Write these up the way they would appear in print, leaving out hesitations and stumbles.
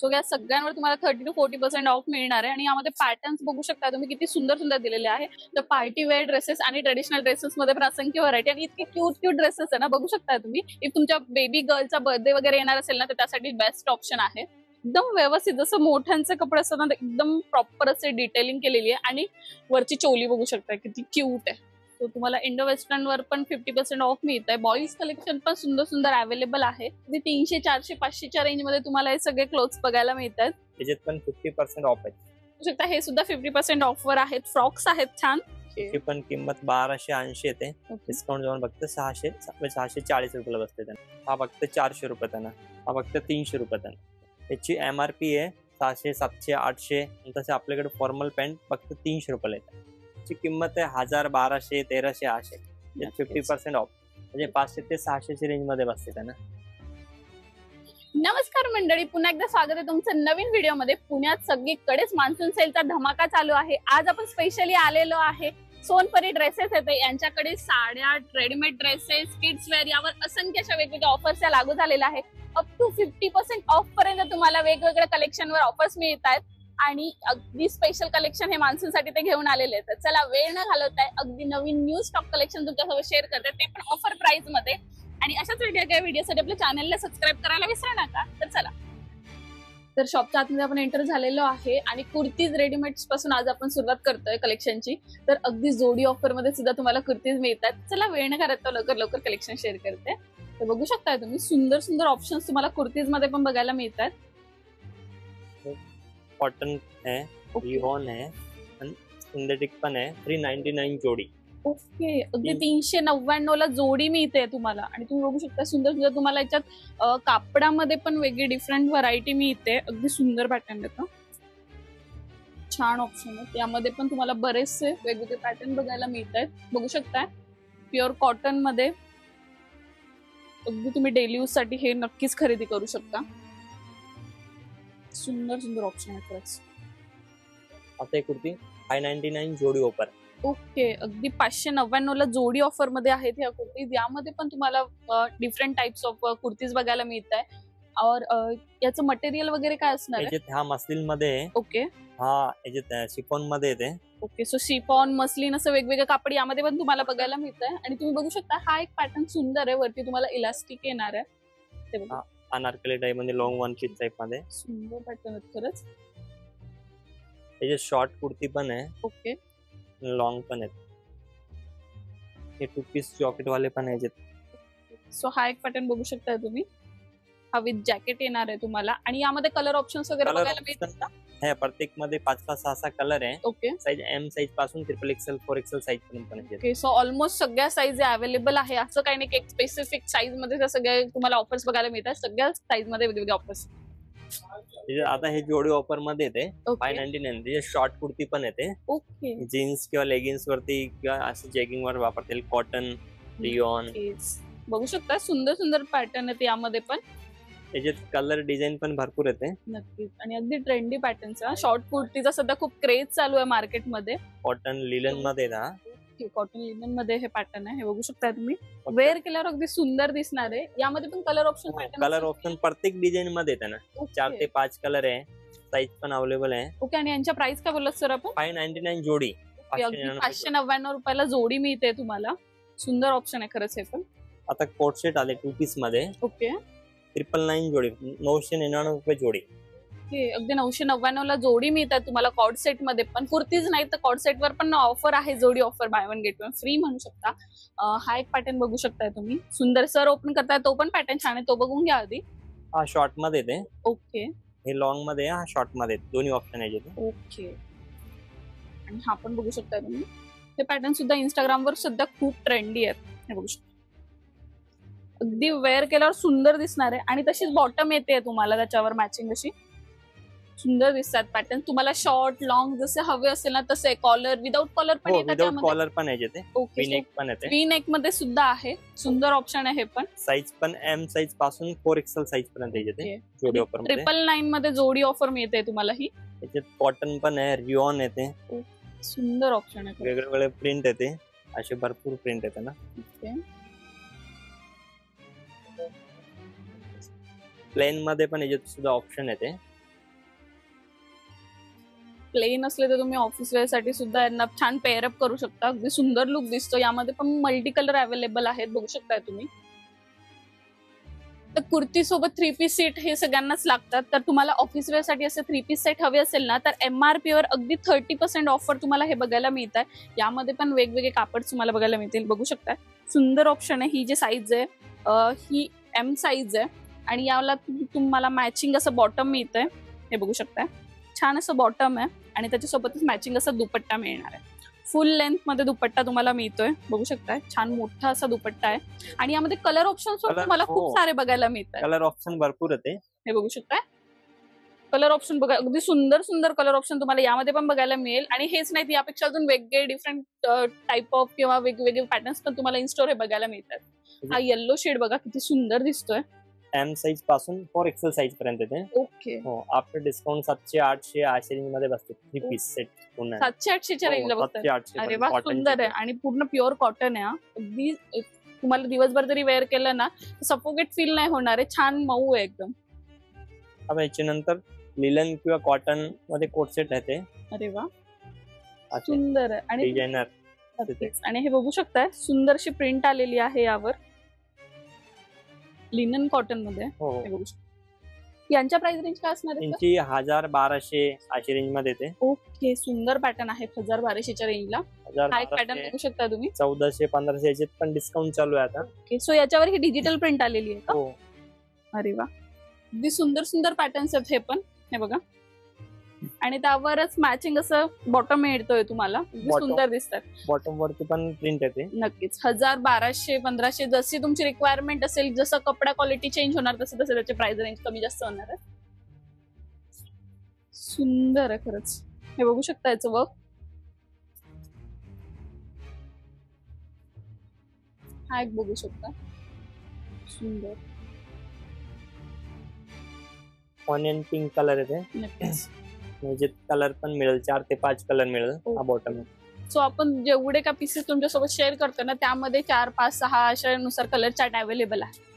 So या सगळ्यांवर तुम्हाला 30 to 40% ऑफ मिळणार आहे. आणि यामध्ये पॅटर्न्स बघू शकता तुम्ही किती सुंदर सुंदर दिलेले आहे. तर पार्टी वेअर ड्रेसेस आणि ट्रेडिशनल ड्रेसेस मध्ये पण असंख्य व्हरायटी आणि इतके क्यूट क्यूट ड्रेसेस आहे ना, बघू शकता तुम्ही. इफ तुमच्या बेबी गर्लचा बर्थडे वगैरे येणार असेल ना, तर त्यासाठी बेस्ट ऑप्शन आहे. एकदम व्यवस्थित जसं मोठ्यांचे कपडे असतात ना, एकदम प्रॉपर असे डिटेलिंग केलेली आहे. आणि वरची चोली बघू शकता किती क्यूट आहे. तो तुम्हाला इंडो वेस्टर्न वर पण 50% ऑफ मिळत आहे. बॉईज कलेक्शन पण सुंदर सुंदर अवेलेबल आहे. 300, 400, 500च्या रेंज मध्ये तुम्हाला हे सगळे क्लोथ्स बघायला मिळतात. त्याच्यात पण 50% ऑफ आहे. बघू शकता हे सुद्धा 50% ऑफ वर आहेत. फ्रॉक्स आहेत छान. त्याची पण किंमत 1280 येते. डिस्काउंट जाऊन फक्त 640 रुपयाला बसते त्यांना. हा फक्त 400 रुपये त्यांना. हा फक्त 300 रुपये त्यांना. त्याची MRP आहे 600, 700, 800. तसे आपल्याकडे फॉर्मल पॅन्ट फक्त 300 रुपयाला येतात. त्याची किंमत आहे 1000, 1200, 1300, 800. 50% ऑफ म्हणजे 500 ते 600 ची रेंज मध्ये बसते त्यांना. नमस्कार मंडळी, पुन्हा एकदा स्वागत आहे तुमचं नवीन व्हिडिओ मध्ये. पुण्यात सगळीकडेच मान्सून सेलचा धमाका चालू आहे. आज आपण स्पेशली आलेलो आहे सोनपरी ड्रेसेस येते यांच्याकडे. साड्या, रेडीमेड ड्रेसेस, किड्स वेअर यावर असंख्य अशा वेगवेगळ्या ऑफर्स लागू झालेल्या आहे. अप टू 50% ऑफ पर्यंत तुम्हाला वेगवेगळ्या कलेक्शनवर ऑफर्स मिळत आहेत. आणि अगदी स्पेशल कलेक्शन हे मान्सूनसाठी ते घेऊन आलेले आहेत. चला वेळ न घालवताय अगदी नवीन न्यू स्टॉक कलेक्शन तुमच्यासोबत शेअर करते, ते पण ऑफर प्राइस मध्ये. आणि अशाच वेगवेगळ्या व्हिडिओसाठी आपल्या चॅनलला सबस्क्राईब करायला विसरू नका. तर चला, तर शॉपच्या आतमध्ये आपण एंटर झालेलो आहे आणि कुर्तीज रेडीमेड्स पासून आज आपण सुरुवात करतोय कलेक्शनची. तर अगदी जोडी ऑफर मध्ये सुद्धा तुम्हाला कुर्तीज मिळतात. चला वेळ न घालवता लवकर लवकर कलेक्शन शेअर करते. तर बघू शकता तुम्ही सुंदर सुंदर ऑप्शन्स तुम्हाला कुर्तीज मध्ये पण बघायला मिळतात. कॉटन है, रिओन है, सिंथेटिक पण आहे. 399 जोडी. ओके, अगदी 399 ला जोडी मिळते तुम्हाला. आणि तुम्ही बघू शकता सुंदर सुंदर तुम्हाला याच्यात कापडामध्ये पण वेगळी डिफरंट व्हरायटी मिळते. अगदी सुंदर पॅटर्न येतं, छान ऑप्शन आहे. यामध्ये पण तुम्हाला बरेचसे वेगवेगळे पॅटर्न बघायला मिळत आहेत. बघू शकता प्युअर कॉटन मध्ये अगदी तुम्ही डेली यूज साठी हे नक्कीच खरेदी करू शकता. सुंदर सुंदर ऑप्शन आहे खरंच. आता एक कुर्ती 599 जोडी ऑफर. ओके, अगदी 599 ला जोडी ऑफर मध्ये आहेत ह्या कुर्तीज. यामध्ये पण तुम्हाला डिफरंट टाइप्स ऑफ कुर्तीज बघायला मिळत आहे. और याचं मटेरियल वगैरे काय असणार आहे? हा मस्लिन मध्ये. ओके, हा याच्यात शिफॉन मध्ये येते. ओके, सो शिफॉन, मस्लिन असं वेगवेगळे कापड यामध्ये पण तुम्हाला बघायला मिळत आहे. आणि तुम्ही बघू शकता हा एक पॅटर्न सुंदर आहे. वरती तुम्हाला इलास्टिक येणार आहे. ते बघा, अनारकली टाइप मध्ये लॉंग वन पीस टाइप मध्ये सुंदर पॅटर्न आहे खरंच. त्याचे शॉर्ट कुर्ती पण आहे. ओके, लॉंग पण आहेत. हे 2 पीस जॉकेट वाले पण आहेत. सो हा एक पॅटर्न बघू शकता तुम्ही. हा विथ जॅकेट येणार आहे तुम्हाला. आणि यामध्ये कलर ऑप्शन्स वगैरे बघायला मिळतात. हे प्रत्येक मध्ये 5-5, 6-6 कलर आहे. ओके, साइज M साइज पासून XXL, 4XL साइज पर्यंत पण आहे. ओके, सो ऑलमोस्ट सगळ्या साईज अवेलेबल आहे. असं काही नाही की एक स्पेसिफिक साईज मध्ये सगळ्या तुम्हाला ऑफर्स बघायला मिळतात. सगळ्या साईज मध्ये वेगवेगळे ऑफर्स. आता हे जोडी ऑफर मध्ये येते 599. त्याचे शॉर्ट कुर्ती पण येते. ओके, जीन्स किंवा लेगिन्स वरती किंवा असं जॅगिंग वर वापरतील. Cotton, rayon. बघू शकता सुंदर सुंदर पॅटर्न आहेत यामध्ये पण. त्याच्यात कलर डिझाईन पण भरपूर येते. नक्कीच, आणि अगदी ट्रेंडी पॅटर्नचा शॉर्ट कुर्तीचा सध्या खूप क्रेज चालू आहे मार्केट मध्ये. कॉटन लिलन मध्ये ना. कॉटन लिनन मध्ये हे पॅटर्न आहे. हे बघू शकता तुम्ही. वेअर केल्यावर अगदी सुंदर दिसणार आहे. यामध्ये पण कलर ऑप्शन प्रत्येक डिझाईन मध्ये येते ना. 4 ते 5 कलर आहे. साईज पण अवेलेबल आहे. ओके, आणि यांच्या प्राइस काय बोललात सर आपण? 599 जोडी. 599 रुपयाला जोडी मिळते तुम्हाला. सुंदर ऑप्शन आहे खरंच हे पण. आता कोट सेट आले 2 पीस मध्ये. ओके, 999 जोडी. 999 रुपये जोडी. अगदी 999 ला जोडी मिळतात तुम्हाला कॉर्ड सेट मध्ये पण. कुर्तीज नाही तर कॉर्ड सेट वर पण ऑफर आहे. जोडी ऑफर बाय 1 गेट 1 फ्री म्हणू शकता. हा एक पॅटर्न बघू शकताय तुम्ही. सुंदर सर ओपन करताय तो पण पॅटर्न छान आहे. तो बघून घ्या आधी. हा शॉर्ट मध्ये येते. ओके, हे लॉंग मध्ये, हा शॉर्ट मध्ये. दोन्ही ऑप्शन आहे. ओके, आणि हा पण बघू शकता तुम्ही. हे पॅटर्न सुद्धा इंस्टाग्राम वर सध्या खूप ट्रेंडी आहेत. हे बघू शकता, अगदी वेअर केल्यावर सुंदर दिसणार आहे. आणि तशीच बॉटम येते तुम्हाला त्याच्यावर मॅचिंग अशी. सुंदर दिसतात पॅटर्न. तुम्हाला शॉर्ट, लॉंग जसे हवे असेल ना तसे. कॉलर, विदाउट कॉलर पण येतात. विदाउट कॉलर पण आहे. ओके, नेक पण येते. वी नेक मध्ये सुद्धा आहे. सुंदर ऑप्शन आहे हे पण. साईज पण M साईज पासून 4XL साईज पर्यंत येते. जोडी ऑफर मध्ये 999 मध्ये जोडी ऑफर मिळते तुम्हाला ही. त्याच्यात कॉटन पण आहे, रिओन येते. सुंदर ऑप्शन आहे. वेगवेगळे प्रिंट येते. असे भरपूर प्रिंट येते ना. प्लेन मध्ये पण याच्यात सुद्धा ऑप्शन येते. प्लेन असले तर तुम्ही ऑफिस वेअर साठी सुद्धा यांना छान पेअरअप करू शकता. अगदी सुंदर लुक दिसतो. यामध्ये पण मल्टी कलर अवेलेबल आहेत, बघू शकताय तुम्ही. तर कुर्ती सोबत 3 पीस सेट हे सगळ्यांनाच लागतात. तर तुम्हाला ऑफिस वेअर साठी असे 3 पीस सेट हवे असेल ना, तर MRP वर अगदी 30% ऑफर तुम्हाला हे बघायला मिळत आहे. यामध्ये पण वेगवेगळे कापड तुम्हाला बघायला मिळतील, बघू शकता. सुंदर ऑप्शन आहे. ही जी साईज आहे ही M साईज आहे आणि याला तुम्हाला मॅचिंग असं बॉटम मिळतंय, हे बघू शकता. छान असं बॉटम आहे आणि त्याच्यासोबतच मॅचिंग असा दुपट्टा मिळणार आहे. फुल लेंथ मध्ये दुपट्टा तुम्हाला मिळतोय, बघू शकताय. छान मोठा असा दुपट्टा आहे आणि यामध्ये कलर ऑप्शन तुम्हाला खूप सारे बघायला मिळतात. कलर ऑप्शन भरपूर होते, हे बघू शकताय. कलर ऑप्शन बघा, अगदी सुंदर सुंदर कलर ऑप्शन तुम्हाला यामध्ये पण बघायला मिळेल. आणि हेच नाही, यापेक्षा अजून वेगळे डिफरंट टाइप ऑफ किंवा वेगवेगळे पॅटर्न्स पण तुम्हाला इन स्टोर हे बघायला मिळतात. हा येल्लो शेड बघा किती सुंदर दिसतोय. M साईज पासून 4XL साईज पर्यंत येते. ओके. हो, आफ्टर डिस्काउंट 700 800 अशा रेंज मध्ये बसते 3 पीस सेट. 700-800 च्या रेंजला बघतात. 700-800. अरे वा, सुंदर आहे आणि पूर्ण प्युअर कॉटन आहे. अगदी तुम्हाला दिवसभर जरी वेअर केलं ना, सफोकेट फील नाही होणार आहे. छान मऊ आहे एकदम. अब याच्यानंतर लिलन किंवा कॉटन मध्ये कोट सेट येते. अरे वा, सुंदर आहे आणि डिझायनर. आणि हे बघू शकताय, सुंदर अशी प्रिंट आलेली आहे यावर, लिनन कॉटन मध्ये. हे बघू शकता. यांच्या प्राइस रेंज काय असणार आहे? 1000-1200 अशी रेंज मध्ये येते. ओके, सुंदर पॅटर्न आहे 1000-1200 च्या रेंजला. हा एक पॅटर्न बघू शकता तुम्ही. 1400-1500 याच्यात पण डिस्काउंट चालू आहे आता. ओके, सो याच्यावर ही डिजिटल प्रिंट आलेली आहे का? हो. अरे वा, अगदी सुंदर सुंदर पॅटर्न्स आहेत हे पण, हे बघा. आणि त्यावरच मॅचिंग असं बॉटम मिळतोय तुम्हाला, सुंदर दिसतात. बॉटम वरती पण प्रिंट येते. नक्कीच 1000, 1200, 1500 जशी तुमची रिक्वायरमेंट असेल, जसं कपडा क्वालिटी चेंज होणार तसे तसे त्याचे प्राइस रेंज कमी जास्त होणार आहे. सुंदर आहे खरंच. हे बघू शकता याचं वर्क. हा एक बघू शकता, सुंदर ऑनियन पिंक कलर येते. नक्कीच. म्हणजे कलर पण मिळेल, 4 ते 5 कलर मिळेल. हा बॉटम आहे. सो आपण जेवढे का पीसेस तुमच्यासोबत शेअर करतो ना, त्यामध्ये 4, 5, 6 अशानुसार कलर चार्ट अवेलेबल आहे.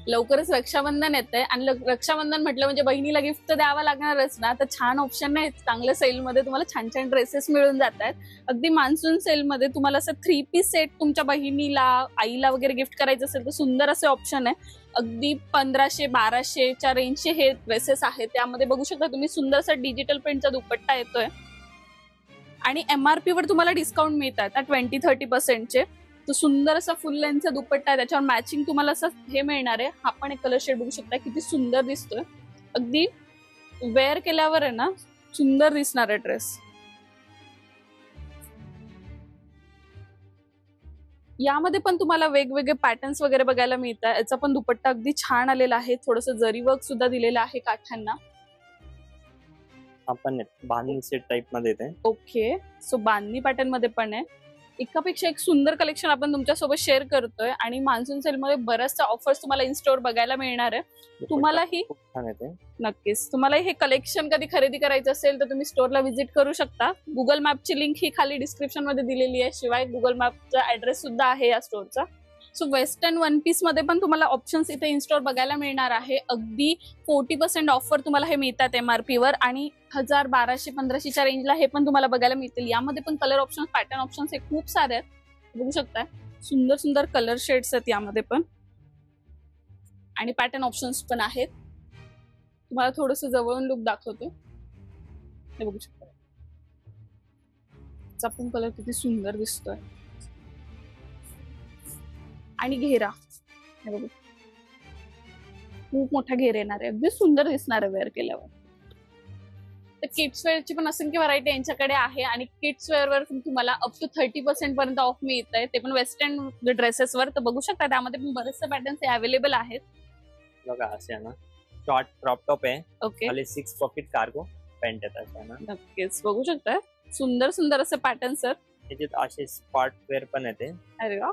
लवकरच रक्षाबंधन येतंय आणि रक्षाबंधन म्हटलं म्हणजे बहिणीला गिफ्ट तर द्यावा लागणारच ना, तर छान ऑप्शन नाही, चांगल्या सेलमध्ये तुम्हाला छान छान ड्रेसेस मिळून जात आहेत. अगदी मान्सून सेलमध्ये तुम्हाला असं 3 पीस सेट तुमच्या बहिणीला, आईला वगैरे गिफ्ट करायचं असेल तर सुंदर असे ऑप्शन आहे. अगदी 1500-1200 च्या रेंजचे हे ड्रेसेस आहेत. त्यामध्ये बघू शकता तुम्ही सुंदरसा डिजिटल प्रिंटचा दुपट्टा येतोय आणि MRP वर तुम्हाला डिस्काउंट मिळतात 20-30%चे. तो सुंदर असा फुल लेंथचा दुपट्टा आहे, त्याच्यावर मॅचिंग तुम्हाला असं हे मिळणार आहे. हा पण एक कलर शेड बघू शकता, किती सुंदर दिसतोय. अगदी वेअर केल्यावर आहे ना, सुंदर दिसणार आहे ड्रेस. यामध्ये पण तुम्हाला वेगवेगळे पॅटर्न्स वगैरे बघायला मिळतात. याचा पण दुपट्टा अगदी छान आलेला आहे, थोडस जरी वर्क सुद्धा दिलेलं आहे काठांना. आपण बांधणी सेट टाइप मध्ये येते. ओके, सो बांधणी पॅटर्न मध्ये पण आहे. एकापेक्षा एक सुंदर कलेक्शन आपण तुमच्यासोबत शेअर करतोय आणि मान्सून सेल मध्ये बऱ्याचशा ऑफर्स तुम्हाला इन स्टोर बघायला मिळणार आहे. तुम्हालाही नक्कीच, तुम्हाला हे कलेक्शन कधी खरेदी करायचं असेल तर तुम्ही स्टोरला व्हिजिट करू शकता. गुगल मॅपची लिंक ही खाली डिस्क्रिप्शन मध्ये दिलेली आहे. शिवाय गुगल मॅपचा ऍड्रेस सुद्धा आहे या स्टोरचा. सो वेस्टर्न वन पीस मध्ये पण तुम्हाला ऑप्शन्स इथे इन स्टोर बघायला मिळणार आहे. अगदी 40% ऑफर तुम्हाला हे मिळतात MRP वर आणि 1000, 1200, 1500 च्या रेंजला हे पण तुम्हाला बघायला मिळतील. यामध्ये पण कलर ऑप्शन्स, पॅटर्न ऑप्शन्स हे खूप सारे आहेत, बघू शकता. सुंदर सुंदर कलर शेड्स आहेत यामध्ये पण आणि पॅटर्न ऑप्शन्स पण आहेत. तुम्हाला थोडस जवळून लुक दाखवतो, हे बघू शकता. चा पण कलर किती सुंदर दिसतोय आणि घेरा, हे बघू खूप मोठा घेर येणार आहे, अगदी सुंदर दिसणार आहे वेअर केल्यावर. तर किड्स वेअरची पण असंख्य व्हरायटी यांच्याकडे आहे आणि किड्स वेअर वर तुम्हाला अप टू 30% पर्यंत ऑफ मिळत आहे, ते पण वेस्टर्न ड्रेसेसवर. तर बघू शकता त्यामध्ये पण बरेचसे पॅटर्न्स अवेलेबल आहेत. बघा असे आहे ना, शॉर्ट क्रॉप टॉप आहे. ओके, खाली 6 पॉकेट कार्गो पॅन्ट येतात ना. नक्कीच बघू शकता, सुंदर सुंदर असे पॅटर्न सर. त्याच्यात असे स्पॉट वेअर पण येते. अरे वा,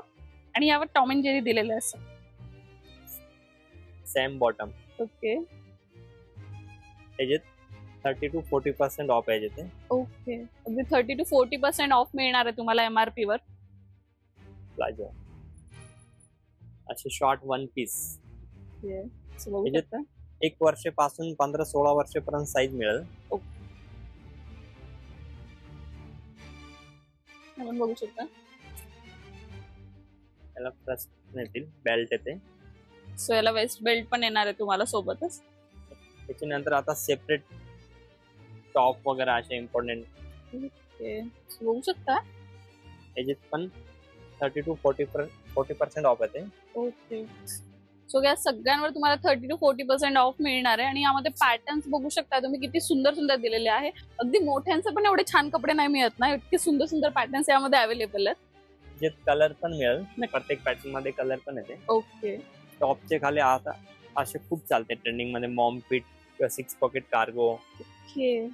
आणि यावर टॉम अँड जेरी दिलेलं आहे असं. Same bottom. ओके, त्याच्यात 30-40% ऑफ आहे ते. ओके, अगदी 30-40% ऑफ मिळणार आहे तुम्हाला MRP वर. प्लाझो असे शॉर्ट वन पीस. बघू शकता 1 वर्षापासून 15-16 वर्षापर्यंत साईज मिळेल. आपण बघू शकता. त्याला प्लस येतील, बेल्ट येते. सो याला वेस्ट बेल्ट पण येणार आहे तुम्हाला सोबतच. त्याच्यानंतर आता सेपरेट टॉप वगैरे असे इम्पॉर्टंट बघू शकता. याच्यात पण 30 to 40% ऑफ येते. ओके. सो या सगळ्यांवर तुम्हाला 30 to 40% ऑफ मिळणार आहे. आणि यामध्ये पॅटर्न्स बघू शकता तुम्ही किती सुंदर सुंदर दिलेले आहे. अगदी मोठ्यांचे पण एवढे छान कपडे नाही मिळत ना, इतके सुंदर सुंदर पॅटर्न्स यामध्ये अवेलेबल आहेत. जे कलर पण मिळेल, प्रत्येक पॅटर्न मध्ये कलर पण येते. ओके. टॉपचे खाली आता असे खूप चालते ट्रेंडिंग मध्ये, मॉम फिट किंवा 6 पॉकेट कार्गो. ओके.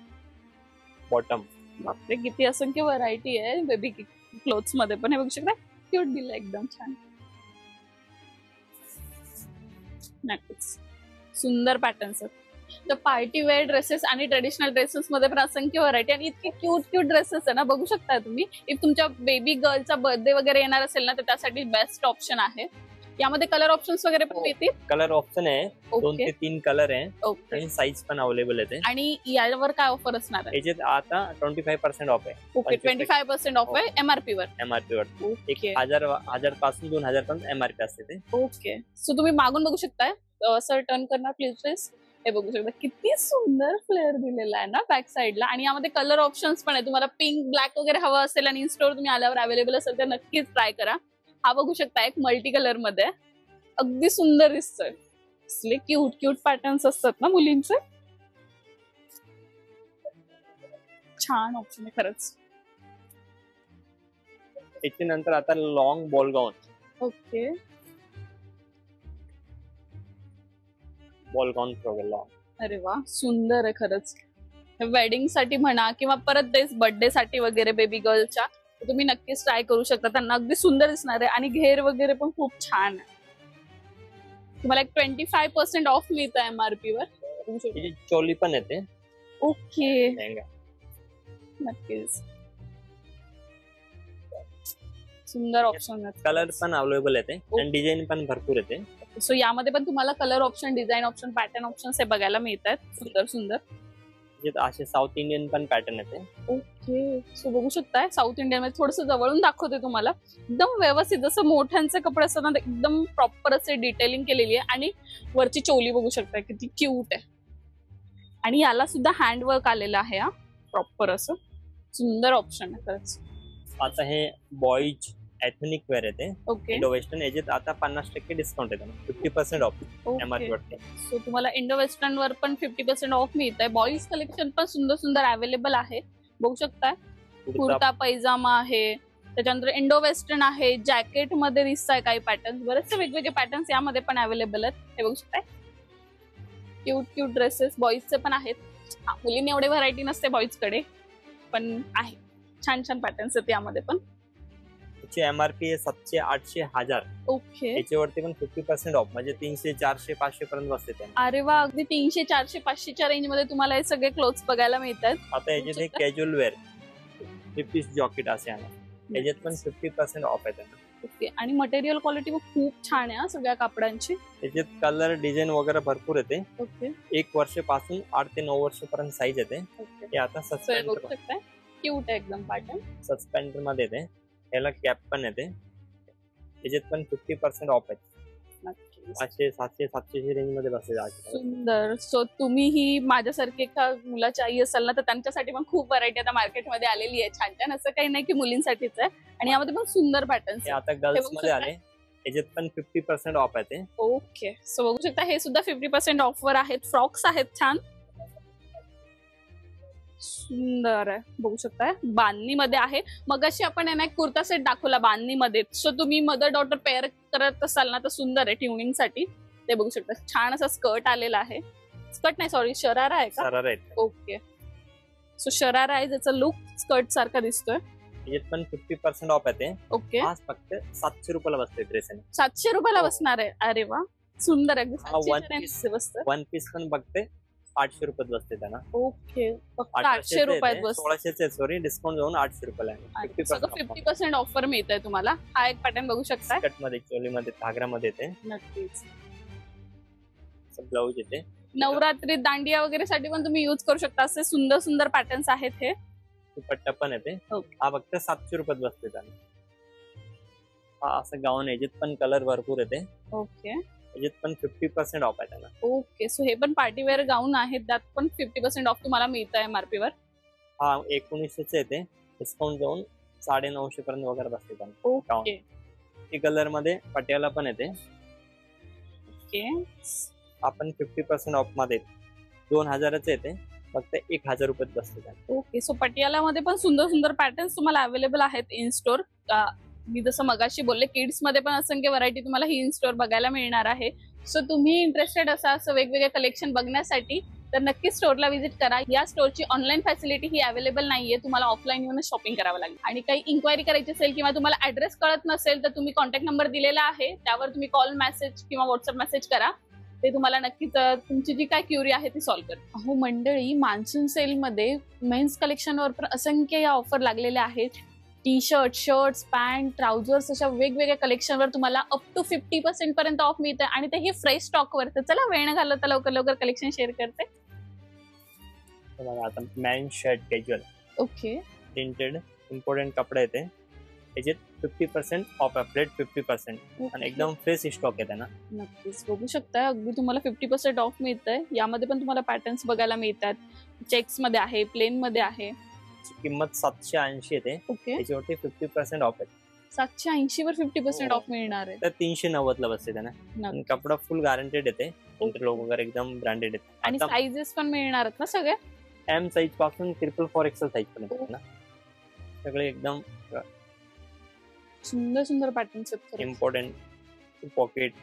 बॉटम. बापरे, किती असंख्य व्हरायटी आहे बेबी क्लोथ्स मध्ये पण. हे बघू शकता, क्यूट दिलं एकदम छान. नक्कीच सुंदर पॅटर्न्स आहेत. तर पार्टी वेअर ड्रेसेस आणि ट्रेडिशनल ड्रेसेस मध्ये पण असंख्य व्हरायटी आणि इतके क्यूट क्यूट ड्रेसेस आहे ना, बघू शकता तुम्ही. इफ तुमच्या बेबी गर्लचा बर्थडे वगैरे येणार असेल ना, तर त्यासाठी बेस्ट ऑप्शन आहे. यामध्ये कलर ऑप्शन्स वगैरे पण येतील. कलर ऑप्शन आहे, 2 ते 3 कलर आहे. ओके. आणि साईज पण अवेलेबल आहे. आणि यावर काय ऑफर असणार आहे? याच्यात आता 25% ऑफ आहे. ओके. 25% ऑफ आहे एमआरपी वर. एमआरपी वर ओके. 1000 पासून 2000 पर्यंत एमआरपी असते ते. ओके. सो तुम्ही मागून बघू शकताय. सर टर्न करणार प्लीज ड्रेस. हे बघू शकता किती सुंदर फ्लेअर दिलेला आहे ना बॅक साईडला. आणि यामध्ये कलर ऑप्शन्स पण आहे. तुम्हाला पिंक ब्लॅक वगैरे हवं असेल आणि इन स्टोर तुम्ही आल्यावर अवेलेबल असेल तर नक्कीच ट्राय करा. हा बघू शकता एक मल्टी कलर मध्ये, अगदी सुंदर दिसतोय. असले क्यूट क्यूट पॅटर्न्स असतात ना मुलींचे. छान ऑप्शन आहे खरंच. त्याच्यानंतर आता लॉंग बॉल गाऊन. ओके. बॉल गाऊन लॉंग. अरे वा, सुंदर आहे खरंच. वेडिंग साठी म्हणा किंवा परत तेच बर्थडे साठी वगैरे बेबी गर्लच्या, तुम्ही नक्कीच ट्राय करू शकता. त्यांना अगदी सुंदर दिसणार आहे. आणि घेर वगैरे पण खूप छान आहे. तुम्हाला एक 25% ऑफ मिळतं एमआरपी वर. चोली पण येते. ओके. नक्कीच सुंदर ऑप्शन आहे. कलर पण अवेलेबल येते आणि डिझाईन पण भरपूर येते. सो यामध्ये पण तुम्हाला colour option, design option, pattern option हे बघायला मिळतात. सुंदर सुंदर असे साऊथ इंडियन पण पॅटर्न येते. ओके. सो बघू शकताय साऊथ इंडियन मध्ये थोडस जवळून दाखवते तुम्हाला. एकदम व्यवस्थित जसं मोठ्यांचे कपडे असतात ना, एकदम प्रॉपर असे डिटेलिंग केलेली आहे. आणि वरची चोली बघू शकताय किती क्यूट आहे. आणि याला सुद्धा हँडवर्क आलेलं आहे. हा प्रॉपर असं सुंदर ऑप्शन आहे खरंच. आता हे बॉईज एथनिक वेअर येते. ओके. इंडो वेस्टर्न याच्यात आता 50% डिस्काउंट येतो. 50% ऑफ एमआरपी वरती. सो तुम्हाला इंडो वेस्टर्न वर पण 50% ऑफ मिळत आहे. बॉईज कलेक्शन पण सुंदर सुंदर अवेलेबल आहे. बघू शकताय कुर्ता पैजामा आहे. त्याच्यानंतर इंडो वेस्टर्न आहे. जॅकेट मध्ये दिसताय काही पॅटर्न, बरेचसे वेगवेगळे पॅटर्न्स यामध्ये पण अवेलेबल आहेत. हे बघू शकताय क्यूट क्यूट ड्रेसेस बॉईजचे पण आहेत. मुलींनी एवढे व्हरायटी नसते बॉईज कडे, पण आहे छान छान पॅटर्न्स आहेत यामध्ये पण. एमआरपी आहे 700, 800, 1000. ओके. याच्यावरती पण 50% ऑफ, म्हणजे 300, 400, 500 पर्यंत बसते. अरे वा, अगदी 300, 400, 500च्या रेंज मध्ये तुम्हाला हे सगळे क्लोथ्स बघायला मिळतात. आता याच्यात एक कॅज्युअल वेअर 3 पीस जॉकेट असे आहे. याच्यात पण 50% ऑफ आहे त्यांना. ओके. आणि मटेरियल क्वालिटी खूप छान आहे सगळ्या कापडांची. याच्यात कलर डिझाईन वगैरे भरपूर येते. ओके. 1 वर्षापासून 8 ते 9 वर्षापर्यंत साईज येते. हे आता सस्पेंडर क्यूट आहे एकदम पॅटर्न. सस्पेंडर मध्ये येते. याला कॅप पण येते. याच्यात पण 50% ऑफ आहे. 500, 700, 700 रेंज मध्ये बसले. सुंदर. सो तुम्हीही माझ्यासारखी एका मुलाची आई असाल ना, तर त्यांच्यासाठी पण खूप व्हरायटी आता मार्केटमध्ये आलेली आहे छान छान. असं काही नाही की मुलींसाठीच आहे. आणि यामध्ये पण सुंदर पॅटर्न्स आता गर्ल्स मध्ये आले. याच्यात पण 50% ऑफ आहे ते. ओके. सो बघू शकता हे सुद्धा 50% ऑफ वर आहेत. फ्रॉक्स आहेत छान सुंदर आहे. बघू शकताय बांधणी मध्ये आहे. मग अशी आपण यांना एक कुर्ता सेट दाखवला बांधणी मध्ये. सो तुम्ही मदर डॉटर पेअर करत असाल ना, तर सुंदर आहे ट्युनिंग साठी. ते बघू शकता छान असा स्कर्ट आलेला आहे. स्कर्ट नाही सॉरी, शरारा आहे का? शरारा आहे. ओके. सो शरारा आहे, ज्याचा लुक स्कर्ट सारखा दिसतोय. याच्यात पण 50% ऑफ आहे ते. ओके. आज फक्त 700 रुपयाला बसते ड्रेस. 700 रुपयाला बसणार आहे. अरे वा, सुंदर आहे. वन पीस पण बघते 800 रुपयात बसते त्यांना. ओके. फक्त 800 रुपयात बसते. 1600 सॉरी, डिस्काउंट जाऊन 800 रुपयाला आहे. 50% ऑफर मिळतंय तुम्हाला. हा एक पॅटर्न बघू शकता. कट मध्ये, चोली मध्ये, घागरा मध्ये येते. नक्कीच. ब्लाऊज येते. नवरात्री दांडिया वगैरे साठी पण तुम्ही युज करू शकता. असे सुंदर सुंदर पॅटर्न्स आहेत हे. दुपट्टा पण येते. ओके. हा फक्त 700 रुपयात बसते त्याला. हा असं गाऊन आहे, याच्यात पण कलर भरपूर येते. ओके. याच्यात पण 50% ऑफ आहे त्याला. ओके. सो हे पण पार्टीवेअर गाऊन आहे, त्यात पण 50% ऑफ तुम्हाला मिळत आहे MRP वर. हा 1900 येते, डिस्काउंट देऊन 950 पर्यंत वगैरे बसते त्याला. ओके. कलर मध्ये पटियाला पण येते. ओके. आपण 50% ऑफ मध्ये 2000च येते, फक्त 1000 रुपयात बसते त्याला. ओके. सो पटियाला मध्ये पण सुंदर सुंदर पॅटर्न्स तुम्हाला अवेलेबल आहेत इन स्टोर. मी जसं मगाशी बोलले, किड्स मध्ये पण असंख्य व्हरायटी तुम्हाला ही इन स्टोर बघायला मिळणार आहे. सो तुम्ही इंटरेस्टेड असं वेगवेगळे कलेक्शन बघण्यासाठी तर नक्की स्टोरला व्हिजिट करा. या स्टोरची ऑनलाईन फॅसिलिटी ही अवेलेबल नाहीये, तुम्हाला ऑफलाईन येऊन शॉपिंग करावं लागेल. आणि काही इन्क्वायरी करायची असेल किंवा तुम्हाला ऍड्रेस कळत नसेल तर तुम्ही कॉन्टॅक्ट नंबर दिलेला आहे, त्यावर तुम्ही कॉल मेसेज किंवा व्हॉट्सअप मेसेज करा. ते तुम्हाला नक्कीच तुमची जी काय क्युरी आहे ती सॉल्व्ह करते. अहो मंडळी, मान्सून सेलमध्ये मेन्स कलेक्शनवर पण असंख्य या ऑफर लागलेल्या आहेत. T shirt, shirts, pant, trousers अशा वेगवेगळ्या कलेक्शनवर तुम्हाला अप टू 50% पर्यंत ऑफ मिळतं आणि तेही फ्रेश स्टॉकवर. तर चला वेळ न घालवता लवकर लवकर कलेक्शन शेअर करते. बघा आता man shirt casual okay. Printed important कपडे येते, याच्यात 50% ऑफ आहे, फ्लॅट 50% आणि एकदम फ्रेश स्टॉक येते ना. नक्कीच बघू शकता, अगदी तुम्हाला 50% ऑफ मिळतंय. यामध्ये पण तुम्हाला पॅटर्न्स बघायला मिळतात. चेक्स मध्ये आहे, प्लेन मध्ये आहे. किंमत 780 येते, ओके. त्याच्यावरती 50% ऑफ आहे. 780 वर 50% ऑफ मिळणार आहे. तर 390 ला बसते त्यांना. आणि कपडा फुल गॅरंटेड येते, इंटरलॉक वगैरे एकदम ब्रँडेड येते. आणि साइजेस पण मिळणार आहेत ना सगळे? एम साईज पासून 444 XL साईज पर्यंत ना, सगळे एकदम सुंदर सुंदर पॅटर्न्स आहेत. Important pocket.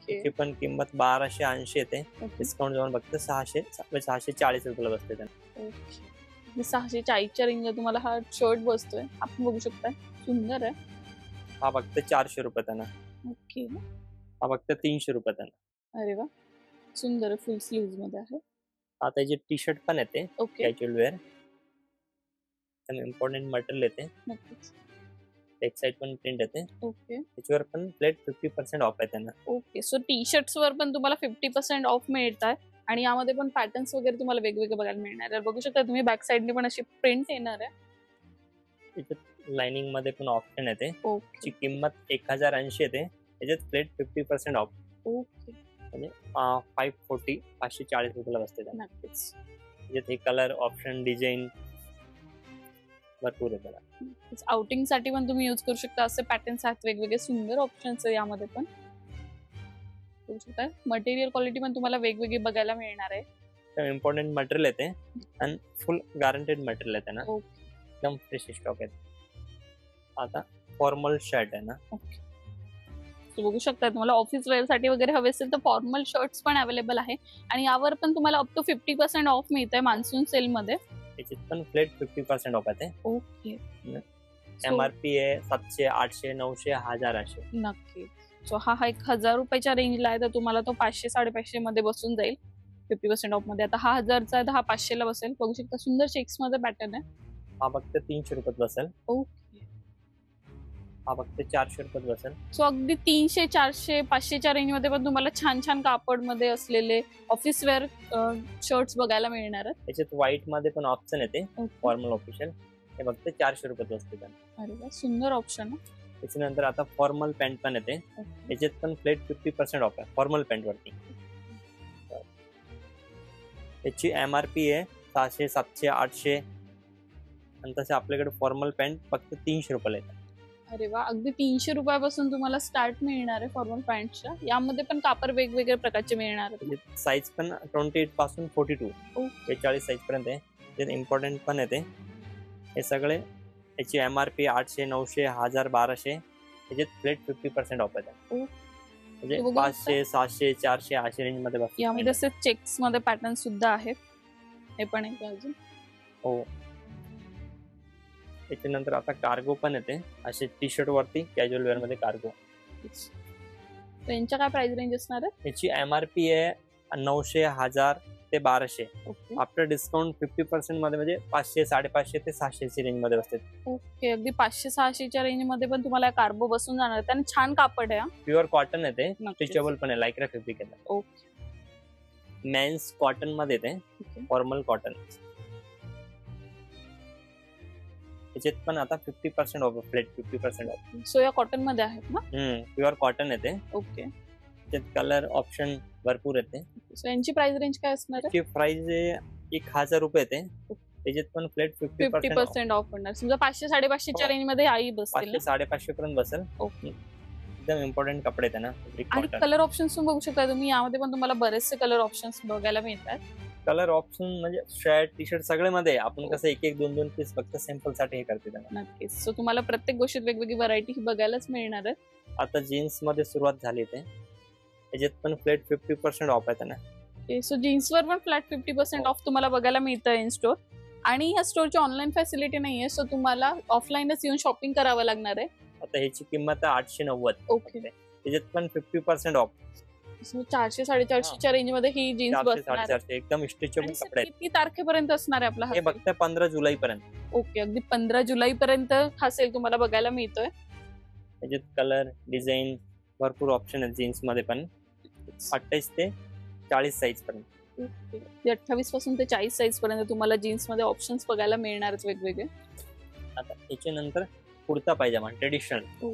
त्याची पण किंमत 1280 येते, डिस्काउंट जाऊन फक्त 640 रुपयाला बसते त्यांना. ओके. 640च्या रेंजला तुम्हाला हा शर्ट बसतोय, आपण बघू शकता. सुंदर आहे. हा फक्त 400 रुपये त्यांना. ओके. हा फक्त 300 रुपये त्यांना. अरे वा, सुंदर फुल स्लीव्ज मध्ये आहे. आता याचे टी शर्ट पण येते, okay. Casual wear. Important material येते, नक्कीच. एक साइड पण प्रिंट येते. ओके. त्याच्यावर पण फ्लॅट 50% ऑफ आहे त्यांना. ओके. सो टी शर्ट्स वर पण तुम्हाला 50% ऑफ मिळतात आणि यामध्ये पण पॅटर्न्स वगैरे तुम्हाला वेगवेगळे बघायला मिळणार आहे. बघू शकता तुम्ही, बॅक साइडने पण अशी प्रिंट येणार आहे. त्याच्यात लाइनिंग मध्ये पण ऑप्शन येते. ओके. ची किंमत 1080 येते, त्याच्यात फ्लॅट 50% ऑफ. ओके. म्हणजे 540 रुपयाला बसते त्यांना. नक्कीच. त्याच्यात हे कलर ऑप्शन, डिझाईन भरपूर आहे त्याला. आउटिंग साठी पण तुम्ही यूज करू शकता, असे पॅटर्न्स आहेत वेगवेगळे. सुंदर ऑप्शन्स आहे यामध्ये पण. बघू शकता, मटेरियल क्वालिटी पण तुम्हाला वेगवेगळी बघायला मिळणार आहे. इम्पॉर्टंट मटेरियल येते आणि फुल गॅरंटेड मटेरियल आहे त्यांना. ओके. एकदम फ्रेश स्टॉक आहे. आता फॉर्मल शर्ट आहे ना. ओके. बघू शकता, तुम्हाला ऑफिस वेअर साठी वगैरे हवे असेल तर फॉर्मल शर्ट्स पण अवेलेबल आहे आणि यावर पण तुम्हाला अप टू 50% ऑफ मिळत आहे मान्सून सेल मध्ये. त्याच्यात पण फ्लॅट 50% ऑफ आहे. ओके. MRP आहे 700, 800, 900, 1000 असे. नक्की. सो हा 1000 रुपयाच्या रेंजला आहे, तर तुम्हाला तो 500, 550 मध्ये बसून जाईल 50% ऑफ मध्ये. आता हा 1000चा आहे तर हा 500 ला बसेल. बघू शकता, सुंदर चेक्स मध्ये पॅटर्न आहे. हा फक्त 300 रुपयात बसेल. ओके. हा फक्त 400 रुपयात बसेल. सो अगदी 300, 400, 500च्या रेंज मध्ये पण तुम्हाला छान छान कापड मध्ये असलेले ऑफिस वेअर शर्ट्स बघायला मिळणार आहेत. त्याच्यात व्हाईट मध्ये पण ऑप्शन येते, फॉर्मल ऑफिशियल. हे फक्त 400 रुपयात बसते त्यांना. अरे वा, सुंदर ऑप्शन आहे. त्याच्यानंतर आता फॉर्मल पॅन्ट पण येते, त्याच्यात पण फ्लॅट 50% ऑफ आहे फॉर्मल पॅन्ट वरती. त्याची MRP आहे 600, 700, 800 आणि तसे आपल्याकडे फॉर्मल पॅन्ट फक्त 300 रुपयाला येतात. अरे वा, अगदी 300 रुपयापासून तुम्हाला स्टार्ट मिळणार आहे फॉर्मल पॅन्टच्या. यामध्ये पण कापड वेगवेगळ्या प्रकारचे मिळणार आहेत. साईज पण 28 पासून 42, 40 साईज पर्यंत आहे. त्यात इम्पॉर्टंट पण येते. हे सगळे याची MRP 800, 900, 1000, 1200. त्याच्यात फ्लॅट 50% ऑफ आहे. म्हणजे 500, 700, 400 अशा रेंज मध्ये बसते. यामध्ये असे चेक्स मध्ये पॅटर्न सुद्धा आहेत. हे पण एक अजून. हो. त्याच्यानंतर आता कार्गो पण येते, असे टी शर्ट वरती कॅज्युअल वेअर मध्ये कार्गो. यांच्या काय प्राइस रेंज असणार आहे? याची MRP आहे 900, 1000 ते 1200. आफ्टर डिस्काउंट 50% मध्ये म्हणजे 500, 550 ते 600 ची रेंज मध्ये बसते. ओके. अगदी 500, 600च्या रेंज मध्ये पण तुम्हाला कार्गो बसून जाणार आहे आणि छान कापड आहे. प्युअर कॉटन येते, स्ट्रेचेबल पण आहे, लायक्रा फॅब्रिक येते. ओके. मेन्स कॉटन मध्ये येते, फॉर्मल कॉटन. त्याच्यात पण आता 50% of, flat 50% of. Soya cotton मध्ये आहेत ना? प्युअर कॉटन येते. ओके. त्यात कलर ऑप्शन भरपूर येते. सो यांची प्राइस रेंज काय असणार आहे? त्याची प्राइस 1000 रुपये येते. त्याच्यात पण फ्लॅट 50% ऑफ पडणार. समजा 500-550च्या रेंज मध्ये आई बसतील. 500-550 पर्यंत बसेल. ओके. एकदम इम्पॉर्टंट कपडे आहेत ना. आणि कलर ऑप्शन्स बघू शकता तुम्ही, यामध्ये पण तुम्हाला बरेचसे कलर ऑप्शन्स बघायला मिळतात. कलर ऑप्शन म्हणजे शर्ट टी शर्ट सगळे मध्ये आपण कसं एक 2 पीस फक्त सॅम्पल साठी हे करते त्यांना. नक्कीच. सो तुम्हाला प्रत्येक गोष्टीत वेगवेगळी व्हरायटी बघायलाच मिळणार आहे. आता जीन्स मध्ये सुरुवात झाली ते, त्याच्यात पण फ्लॅट 50% ऑफ आहे त्यांना. सो जीन्सवर पण फ्लॅट 50% ऑफ तुम्हाला बघायला मिळतं इन स्टोर. आणि ह्या स्टोरची ऑनलाईन फॅसिलिटी नाहीये, सो तुम्हाला ऑफलाईनच येऊन शॉपिंग करावं लागणार आहे. आता ह्याची किंमत आहे 890. ओके. त्याच्यात पण 50% ऑफ. 400-450च्या रेंज मध्ये ही जीन्स बसणार. 400-450 एकदम स्ट्रेचेबल कपडे आहेत. किती तारखेपर्यंत असणार आहे आपला हे फक्त 15 जुलै पर्यंत. ओके. अगदी 15 जुलै पर्यंत हा सेल तुम्हाला बघायला मिळतोय. त्याच्यात कलर डिझाईन भरपूर ऑप्शन आहेत जीन्स मध्ये पण. 28 ते 40 साईज पर्यंत. 28 पासून ते 40 साईज पर्यंत तुम्हाला जीन्स मध्ये ऑप्शन्स बघायला मिळणारच वेगवेगळे. आता याच्यानंतर कुर्ता पायजामा ट्रेडिशनल.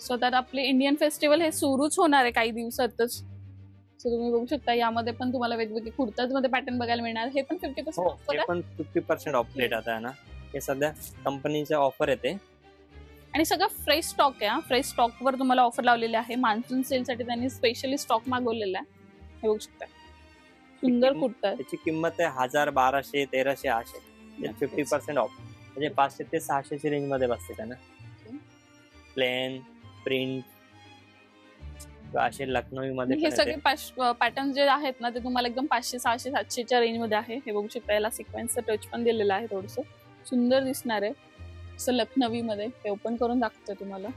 सो तर आपले इंडियन फेस्टिवल हे सुरूच होणार आहे काही दिवसातच. सो तुम्ही बघू शकता यामध्ये पण तुम्हाला वेगवेगळे कुर्ताज मध्ये पॅटर्न बघायला मिळणार. हे पण 50% ऑफ हे पण 50% ऑफ रेट आता आहे ना. हे सध्या कंपनीच्या ऑफर येते. आणि सगळं फ्रेश स्टॉक आहे. फ्रेश स्टॉक वर तुम्हाला ऑफर लावलेले आहे. मान्सून सेल साठी त्यांनी स्पेशली स्टॉक मागवलेला आहे. हे बघू शकता सुंदर कुर्ता. त्याची किंमत आहे 1000, 1200, 1300, 800. 50% ऑफ म्हणजे 500 ते 600 रेंज मध्ये बसते त्यांना. प्लेन प्रिंट असे लखनवी मध्ये हे सगळे पॅटर्न जे आहेत ना ते तुम्हाला एकदम 500, 600, 700च्या रेंज मध्ये आहे. हे बघू शकता. याला सिक्वेन्सचा टच पण दिलेला आहे. थोडस सुंदर दिसणार आहे असं लखनवी मध्ये. हे ओपन करून दाखवते तुम्हाला.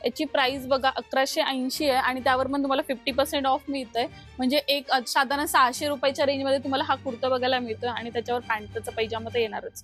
याची प्राइस बघा 1180 आहे आणि त्यावर पण तुम्हाला 50% ऑफ मिळतंय. म्हणजे एक साधारण 600 रुपयाच्या रेंज मध्ये तुम्हाला हा कुर्ता बघायला मिळतोय आणि त्याच्यावर पॅन्टचा पैजामा तर येणारच.